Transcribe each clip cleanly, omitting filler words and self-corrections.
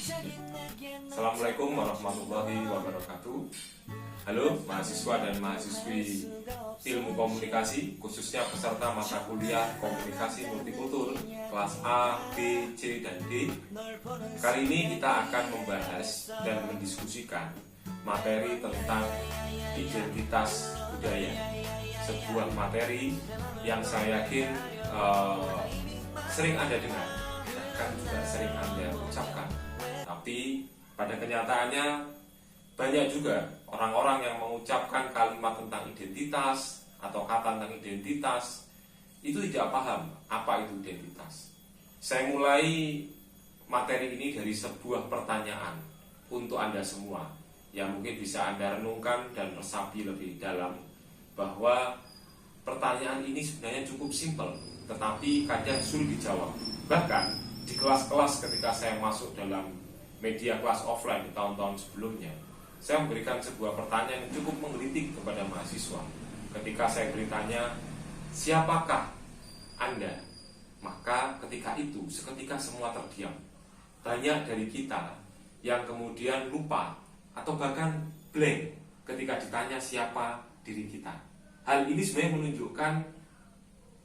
Assalamualaikum warahmatullahi wabarakatuh. Halo mahasiswa dan mahasiswi ilmu komunikasi, khususnya peserta mata kuliah komunikasi multikultur kelas A, B, C, dan D. Kali ini kita akan membahas dan mendiskusikan materi tentang identitas budaya. Sebuah materi yang saya yakin sering Anda dengar, bahkan juga sering Anda ucapkan. Tapi pada kenyataannya banyak juga orang-orang yang mengucapkan kalimat tentang identitas atau kata tentang identitas itu tidak paham apa itu identitas. Saya mulai materi ini dari sebuah pertanyaan untuk Anda semua yang mungkin bisa Anda renungkan dan resapi lebih dalam, bahwa pertanyaan ini sebenarnya cukup simpel tetapi kadang sulit dijawab. Bahkan di kelas-kelas ketika saya masuk dalam media kelas offline di tahun-tahun sebelumnya, saya memberikan sebuah pertanyaan yang cukup menggelitik kepada mahasiswa. Ketika saya bertanya, siapakah Anda? Maka ketika itu, seketika semua terdiam. Banyak dari kita yang kemudian lupa atau bahkan blank ketika ditanya siapa diri kita. Hal ini sebenarnya menunjukkan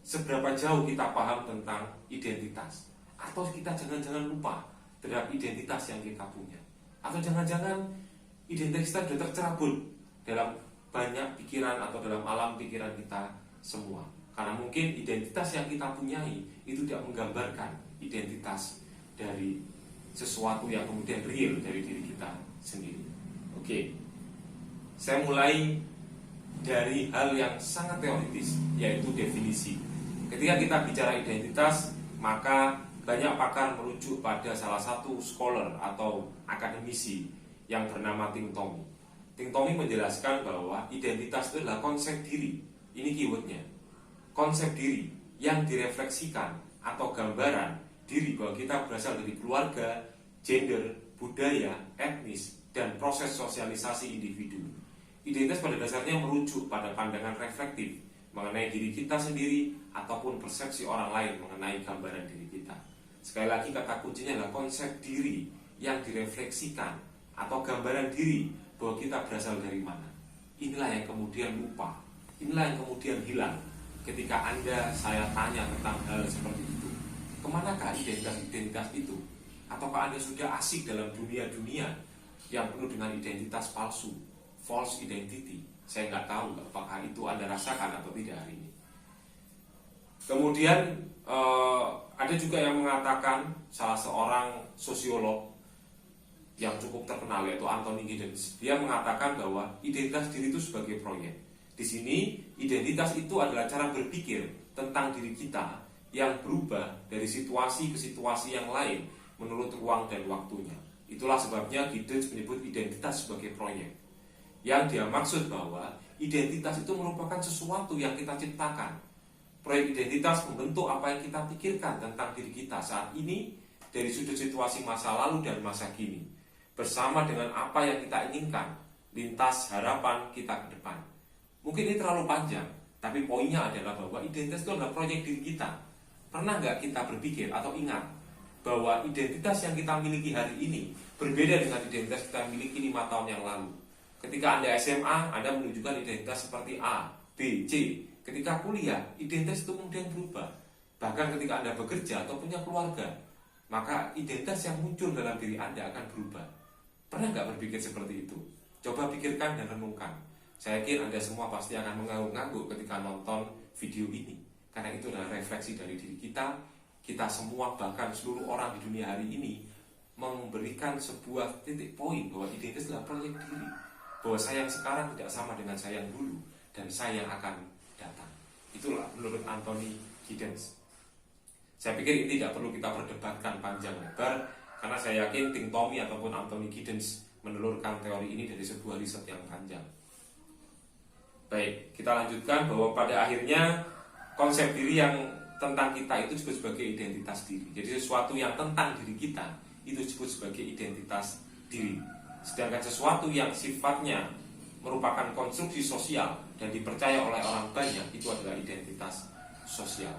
seberapa jauh kita paham tentang identitas. Atau kita jangan-jangan lupa terhadap identitas yang kita punya. Atau jangan-jangan identitas kita sudah tercerabut dalam banyak pikiran atau dalam alam pikiran kita semua. Karena mungkin identitas yang kita punyai itu tidak menggambarkan identitas dari sesuatu yang kemudian real dari diri kita sendiri. Oke, saya mulai dari hal yang sangat teoritis, yaitu definisi. Ketika kita bicara identitas, maka banyak pakar merujuk pada salah satu scholar atau akademisi yang bernama Tim Tommy. Tim Tommy menjelaskan bahwa identitas itu adalah konsep diri. Ini keywordnya, konsep diri yang direfleksikan atau gambaran diri bahwa kita berasal dari keluarga, gender, budaya, etnis, dan proses sosialisasi individu. Identitas pada dasarnya merujuk pada pandangan reflektif mengenai diri kita sendiri ataupun persepsi orang lain mengenai gambaran diri kita. Sekali lagi, kata kuncinya adalah konsep diri yang direfleksikan atau gambaran diri bahwa kita berasal dari mana. Inilah yang kemudian lupa, inilah yang kemudian hilang ketika saya tanya tentang hal seperti itu. Kemanakah identitas itu? Ataukah Anda sudah asik dalam dunia-dunia yang penuh dengan identitas palsu, false identity? Saya nggak tahu apakah itu Anda rasakan atau tidak hari ini. Kemudian ada juga yang mengatakan, salah seorang sosiolog yang cukup terkenal yaitu Anthony Giddens, dia mengatakan bahwa identitas diri itu sebagai proyek. Di sini identitas itu adalah cara berpikir tentang diri kita yang berubah dari situasi ke situasi yang lain menurut ruang dan waktunya. Itulah sebabnya Giddens menyebut identitas sebagai proyek. Yang dia maksud bahwa identitas itu merupakan sesuatu yang kita ciptakan. Proyek identitas membentuk apa yang kita pikirkan tentang diri kita saat ini dari sudut situasi masa lalu dan masa kini, bersama dengan apa yang kita inginkan, lintas harapan kita ke depan. Mungkin ini terlalu panjang, tapi poinnya adalah bahwa identitas itu adalah proyek diri kita. Pernah nggak kita berpikir atau ingat bahwa identitas yang kita miliki hari ini berbeda dengan identitas kita miliki 5 tahun yang lalu. Ketika Anda SMA, Anda menunjukkan identitas seperti A, B, C. Ketika kuliah, identitas itu kemudian berubah. Bahkan ketika Anda bekerja atau punya keluarga, maka identitas yang muncul dalam diri Anda akan berubah. Pernah nggak berpikir seperti itu? Coba pikirkan dan renungkan. Saya yakin Anda semua pasti akan mengangguk-angguk ketika nonton video ini. Karena itu adalah refleksi dari diri kita. Kita semua, bahkan seluruh orang di dunia hari ini, memberikan sebuah titik poin bahwa identitas adalah proyek diri. Bahwa saya yang sekarang tidak sama dengan saya yang dulu, dan saya yang akan datang. Itulah menurut Anthony Giddens. Saya pikir ini tidak perlu kita perdebatkan panjang lebar, karena saya yakin Tim Tommy ataupun Anthony Giddens menelurkan teori ini dari sebuah riset yang panjang. Baik, kita lanjutkan bahwa pada akhirnya konsep diri yang tentang kita itu disebut sebagai identitas diri. Jadi sesuatu yang tentang diri kita itu disebut sebagai identitas diri. Sedangkan sesuatu yang sifatnya merupakan konstruksi sosial dan dipercaya oleh orang banyak itu adalah identitas sosial.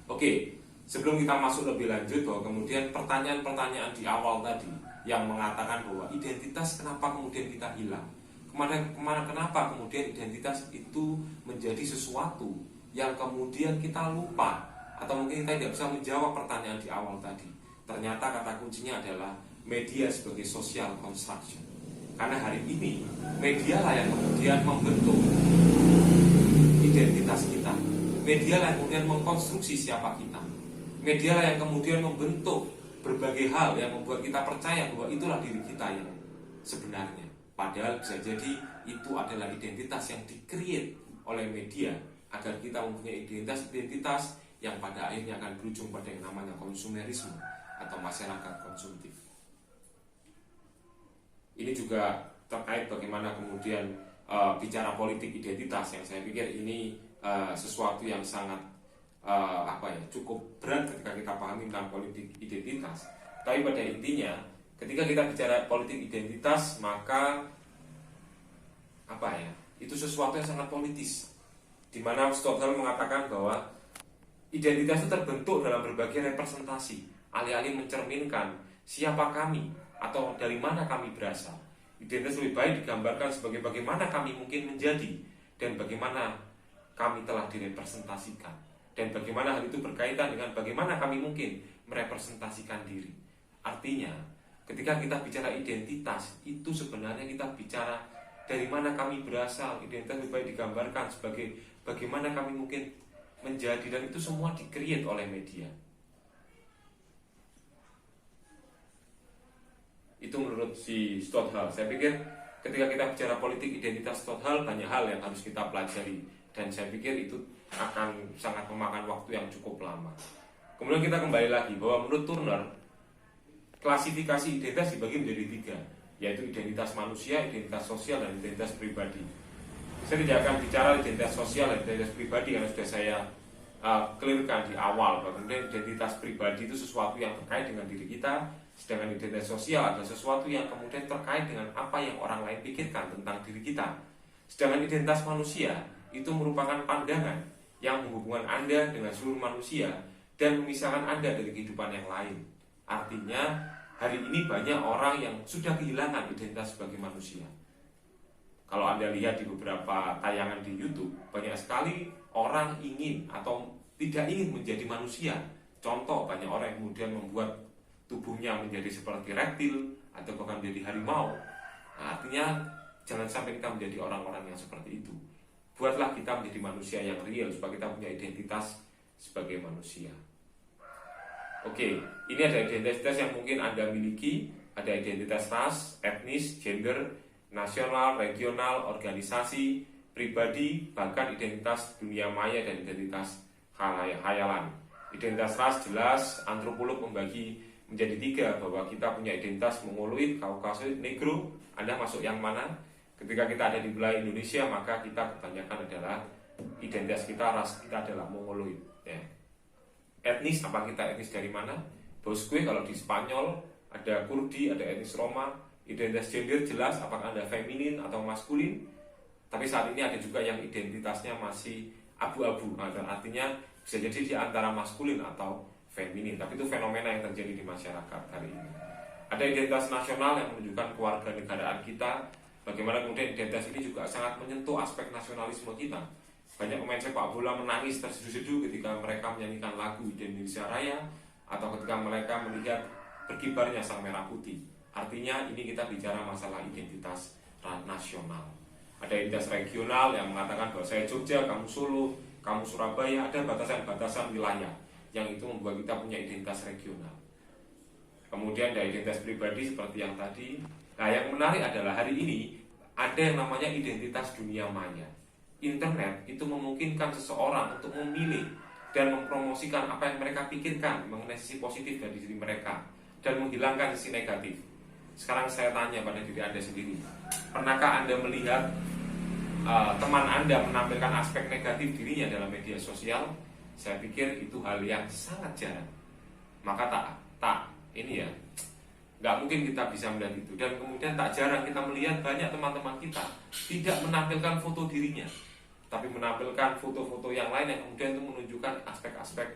Oke, Sebelum kita masuk lebih lanjut, bahwa kemudian pertanyaan-pertanyaan di awal tadi yang mengatakan bahwa identitas kenapa kemudian kita hilang, kenapa kemudian identitas itu menjadi sesuatu yang kemudian kita lupa, atau mungkin kita tidak bisa menjawab pertanyaan di awal tadi. Ternyata kata kuncinya adalah media sebagai social construction. Karena hari ini media lah yang kemudian membentuk identitas kita. Media lah yang kemudian mengkonstruksi siapa kita. Media lah yang kemudian membentuk berbagai hal yang membuat kita percaya bahwa itulah diri kita yang sebenarnya. Padahal bisa jadi itu adalah identitas yang di-create oleh media agar kita mempunyai identitas yang pada akhirnya akan berujung pada yang namanya konsumerisme atau masyarakat konsumtif. Ini juga terkait bagaimana kemudian bicara politik identitas, yang saya pikir ini sesuatu yang sangat cukup berat ketika kita pahami tentang politik identitas. Tapi pada intinya, ketika kita bicara politik identitas, maka itu sesuatu yang sangat politis, di mana Stoddard mengatakan bahwa identitas itu terbentuk dalam berbagai representasi, alih-alih mencerminkan siapa kami atau dari mana kami berasal. Identitas lebih baik digambarkan sebagai bagaimana kami mungkin menjadi dan bagaimana kami telah direpresentasikan, dan bagaimana hal itu berkaitan dengan bagaimana kami mungkin merepresentasikan diri. Artinya, ketika kita bicara identitas, itu sebenarnya kita bicara dari mana kami berasal. Identitas lebih baik digambarkan sebagai bagaimana kami mungkin menjadi, dan itu semua di-create oleh media. Itu menurut si Stoddard. Saya pikir ketika kita bicara politik identitas Stoddard, banyak hal yang harus kita pelajari, dan saya pikir itu akan sangat memakan waktu yang cukup lama. Kemudian kita kembali lagi bahwa menurut Turner, klasifikasi identitas dibagi menjadi 3, yaitu identitas manusia, identitas sosial, dan identitas pribadi. Saya tidak akan bicara identitas sosial dan identitas pribadi karena sudah saya clearkan di awal bahwa identitas pribadi itu sesuatu yang terkait dengan diri kita, sedangkan identitas sosial adalah sesuatu yang kemudian terkait dengan apa yang orang lain pikirkan tentang diri kita. Sedangkan identitas manusia itu merupakan pandangan yang menghubungkan Anda dengan seluruh manusia dan memisahkan Anda dari kehidupan yang lain. Artinya, hari ini banyak orang yang sudah kehilangan identitas sebagai manusia. Kalau Anda lihat di beberapa tayangan di YouTube, banyak sekali orang ingin atau tidak ingin menjadi manusia. Contoh, banyak orang yang kemudian membuat tubuhnya menjadi seperti reptil atau bahkan menjadi harimau. Nah, artinya jangan sampai kita menjadi orang-orang yang seperti itu. Buatlah kita menjadi manusia yang real supaya kita punya identitas sebagai manusia. Oke, ini ada identitas yang mungkin Anda miliki. Ada identitas ras, etnis, gender, nasional, regional, organisasi, pribadi, bahkan identitas dunia maya dan identitas khayalan. Identitas ras jelas, antropolog membagi menjadi 3, bahwa kita punya identitas Mongoloid, Kaukasoid, Negro. Anda masuk yang mana? Ketika kita ada di wilayah Indonesia, maka kita kebanyakan adalah identitas kita, ras kita adalah Mongoloid. Ya. Etnis, apa kita etnis dari mana? Bosque kalau di Spanyol, ada Kurdi, ada etnis Roma. Identitas gender jelas, apakah Anda feminin atau maskulin. Tapi saat ini ada juga yang identitasnya masih abu-abu, artinya bisa jadi di antara maskulin atau feminin. Tapi itu fenomena yang terjadi di masyarakat hari ini. Ada identitas nasional yang menunjukkan kewarganegaraan kita. Bagaimana kemudian identitas ini juga sangat menyentuh aspek nasionalisme kita. Banyak pemain sepak bola menangis terseduh-seduh ketika mereka menyanyikan lagu Indonesia Raya, atau ketika mereka melihat berkibarnya sang merah putih. Artinya ini kita bicara masalah identitas nasional. Ada identitas regional yang mengatakan bahwa saya Jogja, kamu Solo, kamu Surabaya. Ada batasan-batasan wilayah yang itu membuat kita punya identitas regional. Kemudian ada identitas pribadi seperti yang tadi. Nah, yang menarik adalah hari ini ada yang namanya identitas dunia maya. Internet itu memungkinkan seseorang untuk memilih dan mempromosikan apa yang mereka pikirkan mengenai sisi positif dari diri mereka dan menghilangkan sisi negatif. Sekarang saya tanya pada diri Anda sendiri, pernahkah Anda melihat teman Anda menampilkan aspek negatif dirinya dalam media sosial? Saya pikir itu hal yang sangat jarang. Maka nggak mungkin kita bisa melihat itu. Dan kemudian tak jarang kita melihat banyak teman-teman kita tidak menampilkan foto dirinya, tapi menampilkan foto-foto yang lain yang kemudian itu menunjukkan aspek-aspek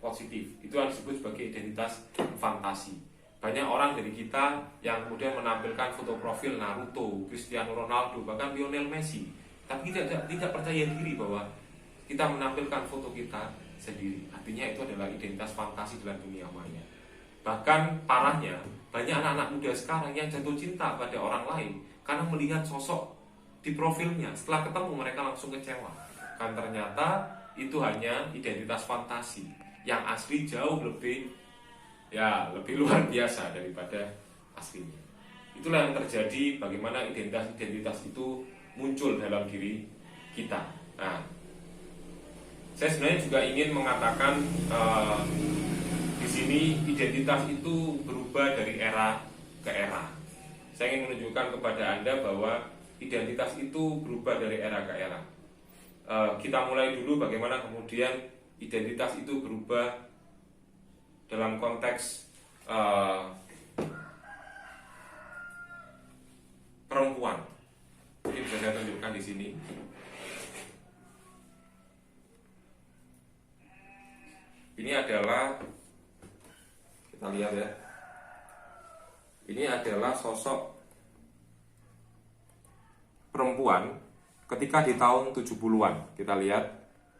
positif. Itu yang disebut sebagai identitas fantasi. Banyak orang dari kita yang kemudian menampilkan foto profil Naruto, Cristiano Ronaldo, bahkan Lionel Messi, tapi tidak percaya diri bahwa kita menampilkan foto kita sendiri. Artinya itu adalah identitas fantasi dalam dunia maya. Bahkan parahnya, banyak anak-anak muda sekarang yang jatuh cinta pada orang lain karena melihat sosok di profilnya. Setelah ketemu mereka langsung kecewa. Kan ternyata itu hanya identitas fantasi. Yang asli jauh lebih luar biasa daripada aslinya. Itulah yang terjadi, bagaimana identitas itu muncul dalam diri kita. Nah, saya sebenarnya juga ingin mengatakan di sini identitas itu berubah dari era ke era. Saya ingin menunjukkan kepada Anda bahwa identitas itu berubah dari era ke era. Kita mulai dulu bagaimana kemudian identitas itu berubah dalam konteks perempuan. Ini bisa saya tunjukkan di sini. Ini adalah, kita lihat ya, ini adalah sosok perempuan ketika di tahun 70-an. Kita lihat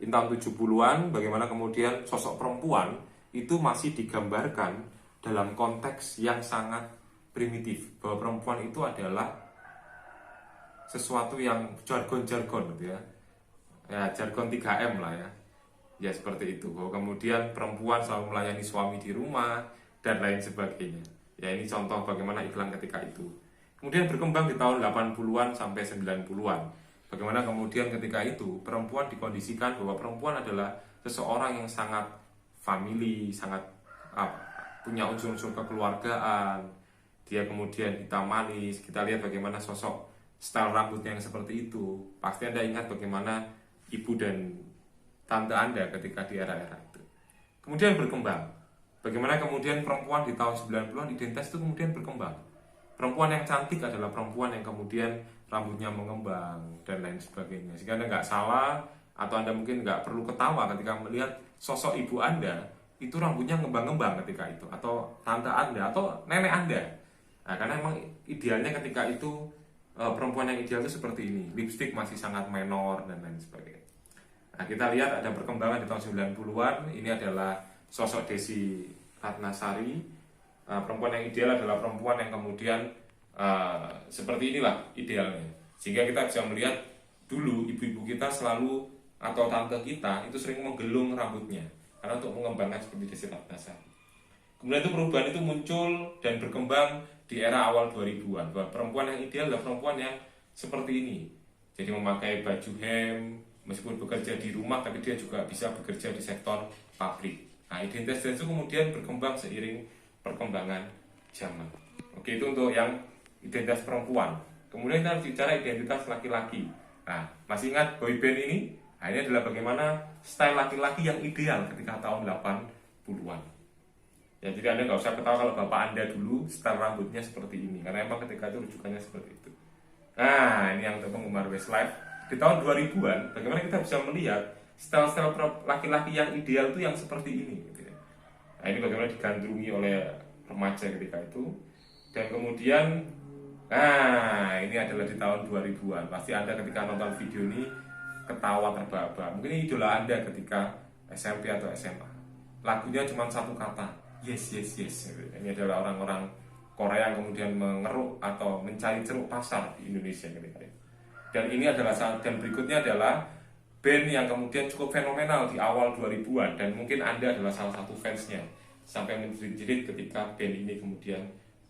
di tahun 70-an bagaimana kemudian sosok perempuan itu masih digambarkan dalam konteks yang sangat primitif, bahwa perempuan itu adalah sesuatu yang jargon-jargon gitu ya. Ya, jargon 3M lah ya. Ya seperti itu, bahwa kemudian perempuan selalu melayani suami di rumah dan lain sebagainya. Ya ini contoh bagaimana iklan ketika itu. Kemudian berkembang di tahun 80-an sampai 90-an. Bagaimana kemudian ketika itu perempuan dikondisikan bahwa perempuan adalah seseorang yang sangat family, sangat punya unsur-unsur kekeluargaan. Dia kemudian hitam manis. Kita lihat bagaimana sosok style rambutnya yang seperti itu. Pasti Anda ingat bagaimana ibu dan tante Anda ketika di era-era itu. Kemudian berkembang. Bagaimana kemudian perempuan di tahun 90-an identitas itu kemudian berkembang. Perempuan yang cantik adalah perempuan yang kemudian rambutnya mengembang dan lain sebagainya. Sehingga Anda nggak salah atau Anda mungkin nggak perlu ketawa ketika melihat sosok ibu Anda itu rambutnya ngembang-ngembang ketika itu, atau tante Anda atau nenek Anda. Nah, karena memang idealnya ketika itu perempuan yang ideal itu seperti ini. Lipstik masih sangat menor dan lain sebagainya. Nah, kita lihat ada perkembangan di tahun 90-an. Ini adalah sosok Desi Ratnasari. Perempuan yang ideal adalah perempuan yang kemudian seperti inilah idealnya. Sehingga kita bisa melihat dulu ibu-ibu kita selalu, atau tante kita itu sering menggelung rambutnya karena untuk mengembangkan seperti Desi Ratnasari. Kemudian itu perubahan itu muncul dan berkembang di era awal 2000-an, bahwa perempuan yang ideal adalah perempuan yang seperti ini. Jadi memakai baju hem, meskipun bekerja di rumah tapi dia juga bisa bekerja di sektor pabrik. Nah, identitas itu kemudian berkembang seiring perkembangan zaman. Oke, itu untuk yang identitas perempuan. Kemudian kita harus bicara identitas laki-laki. Nah, masih ingat boyband ini? Nah, ini adalah bagaimana style laki-laki yang ideal ketika tahun 80-an. Ya, jadi Anda nggak usah ketawa kalau bapak Anda dulu style rambutnya seperti ini, karena emang ketika itu rujukannya seperti itu. Nah, ini yang untuk penggemar Westlife. Di tahun 2000-an, bagaimana kita bisa melihat style-style laki-laki yang ideal itu yang seperti ini gitu ya. Nah, ini bagaimana digandrungi oleh remaja ketika itu. Dan kemudian, nah ini adalah di tahun 2000-an. Pasti Anda ketika nonton video ini ketawa terbahak-bahak. Mungkin ini idola Anda ketika SMP atau SMA. Lagunya cuma satu kata, yes, yes, yes. Ini adalah orang-orang Korea yang kemudian mengeruk atau mencari ceruk pasar di Indonesia ketika itu. Dan ini adalah dan berikutnya adalah band yang kemudian cukup fenomenal di awal 2000-an, dan mungkin Anda adalah salah satu fansnya sampai menjerit-jerit ketika band ini kemudian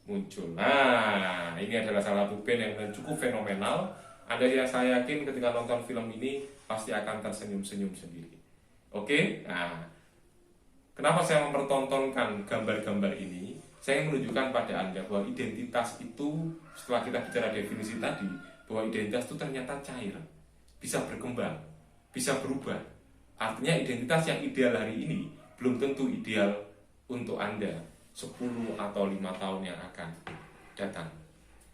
muncul. Nah, ini adalah salah satu band yang cukup fenomenal. Anda yang saya yakin ketika nonton film ini pasti akan tersenyum-senyum sendiri. Oke? Nah, kenapa saya mempertontonkan gambar-gambar ini? Saya ingin menunjukkan pada Anda bahwa identitas itu, setelah kita bicara definisi tadi, bahwa identitas itu ternyata cair, bisa berkembang, bisa berubah. Artinya identitas yang ideal hari ini belum tentu ideal untuk Anda 10 atau 5 tahun yang akan datang.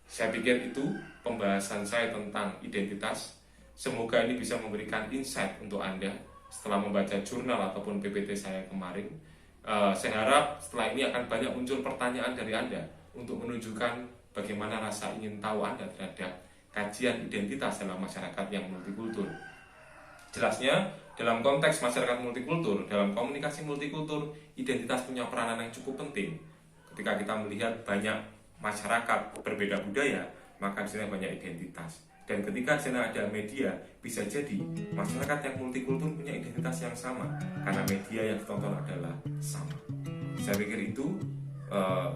Saya pikir itu pembahasan saya tentang identitas. Semoga ini bisa memberikan insight untuk Anda setelah membaca jurnal ataupun PPT saya kemarin. Saya harap setelah ini akan banyak muncul pertanyaan dari Anda untuk menunjukkan bagaimana rasa ingin tahu Anda terhadap kajian identitas dalam masyarakat yang multikultur. Jelasnya, dalam konteks masyarakat multikultur, dalam komunikasi multikultur, identitas punya peranan yang cukup penting. Ketika kita melihat banyak masyarakat berbeda budaya, maka di sana banyak identitas. Dan ketika di sana ada media, bisa jadi masyarakat yang multikultur punya identitas yang sama, karena media yang ditonton adalah sama. Saya pikir itu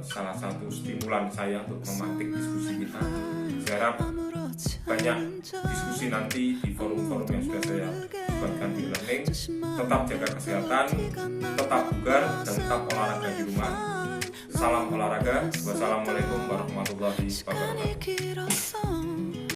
salah satu stimulan saya untuk memantik diskusi kita. Saya harap banyak diskusi nanti di forum-forum yang sudah saya buatkan di learning. Tetap jaga kesehatan, tetap bugar, dan tetap olahraga di rumah. Salam olahraga. Wassalamualaikum warahmatullahi wabarakatuh.